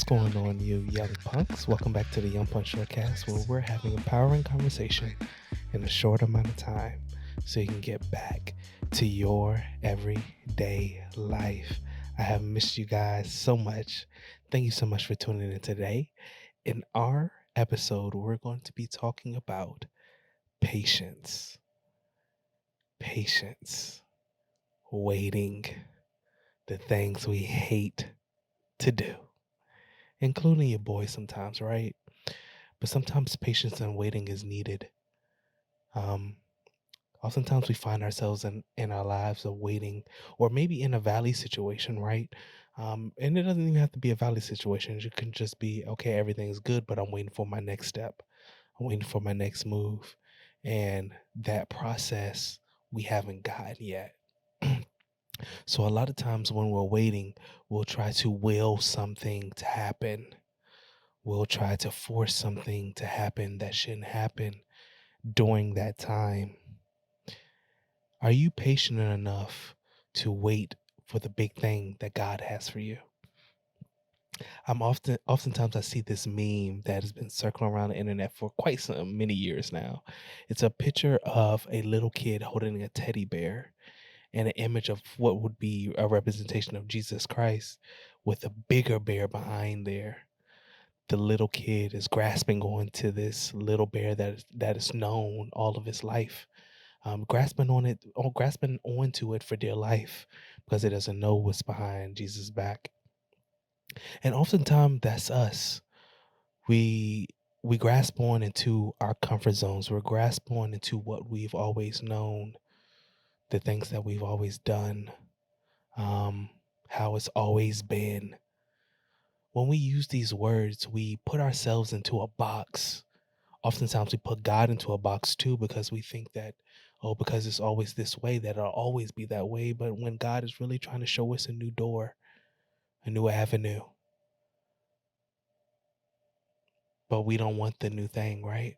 What's going on, you young punks? Welcome back to the Young Punk ShortCast, where we're having empowering conversation in a short amount of time so you can get back to your everyday life. I have missed you guys so much. Thank you so much for tuning in today. In our episode, we're going to be talking about patience. Patience. Waiting. The things we hate to do, including your boys sometimes, right? But sometimes patience and waiting is needed. Um, Oftentimes we find ourselves in our lives of waiting, or maybe in a valley situation, right? And it doesn't even have to be a valley situation. It can just be, okay, everything's good, but I'm waiting for my next step. I'm waiting for my next move. And that process we haven't gotten yet. So a lot of times when we're waiting, we'll try to will something to happen. We'll try to force something to happen that shouldn't happen during that time. Are you patient enough to wait for the big thing that God has for you? Oftentimes I see this meme that has been circling around the internet for quite some many years now. It's a picture of a little kid holding a teddy bear and an image of what would be a representation of Jesus Christ with a bigger bear behind there. The little kid is grasping onto this little bear that is known all of his life, grasping onto it for dear life because it doesn't know what's behind Jesus' back. And oftentimes that's us. We we grasp on into our comfort zones. We're grasp on into what we've always known, the things that we've always done, um, how it's always been. When we use these words, we put ourselves into a box. Oftentimes we put God into a box too because we think that, oh, because it's always this way, that it'll always be that way. But when God is really trying to show us a new door, a new avenue, but we don't want the new thing, right?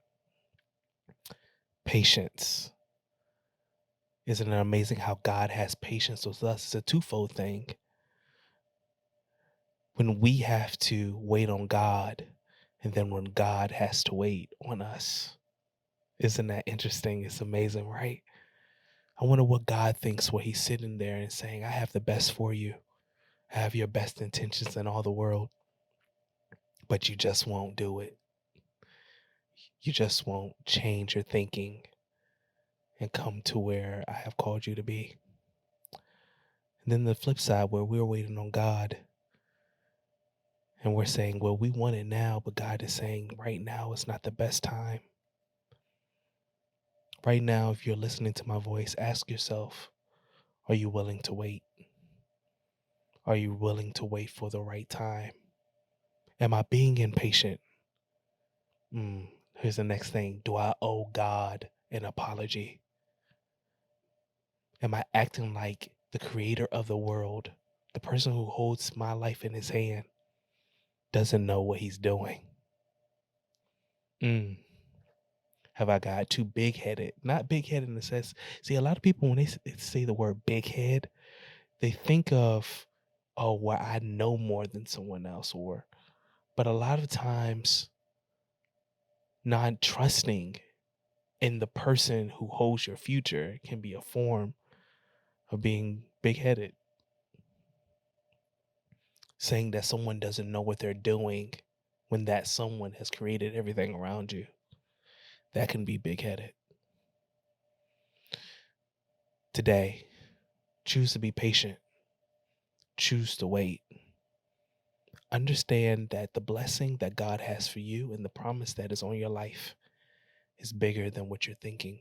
Patience. Isn't it amazing how God has patience with us? It's a twofold thing. When we have to wait on God, and then when God has to wait on us. Isn't that interesting? It's amazing, right? I wonder what God thinks when he's sitting there and saying, I have the best for you. I have your best intentions in all the world, but you just won't do it. You just won't change your thinking and come to where I have called you to be. And then the flip side, where we're waiting on God and we're saying, well, we want it now, but God is saying right now is not the best time. Right now, if you're listening to my voice, ask yourself, are you willing to wait? Are you willing to wait for the right time? Am I being impatient? Here's the next thing. Do I owe God an apology? Am I acting like the creator of the world, the person who holds my life in his hand, doesn't know what he's doing? Have I got too big-headed? Not big-headed in the sense, see, a lot of people, when they say the word big head, they think of, oh, well, I know more than someone else, but a lot of times not trusting in the person who holds your future can be a form of being big-headed. Saying that someone doesn't know what they're doing when that someone has created everything around you. That can be big-headed. Today, choose to be patient. Choose to wait. Understand that the blessing that God has for you and the promise that is on your life is bigger than what you're thinking.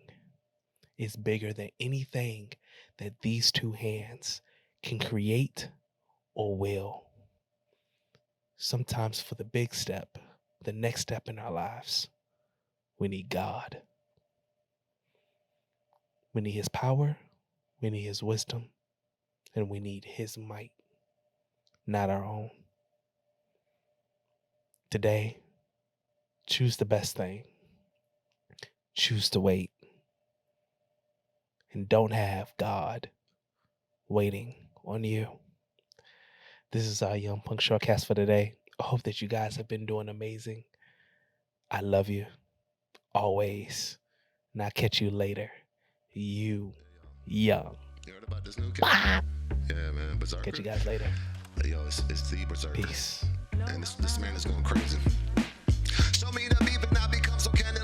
It's bigger than anything that these two hands can create or will. Sometimes for the big step, the next step in our lives, we need God. We need his power, we need his wisdom, and we need his might, not our own. Today, choose the best thing. Choose to wait. And don't have God waiting on you. This is our Young Punk ShortCast for today. hope that you guys have been doing amazing. I love you always. And I'll catch you later. You young. You heard about this new cat? Yeah, man. BerSerKerr. Catch you guys later. Yo, it's the BerSerKerr. Peace. And this man is going crazy. Show me the beat, but now become so candid.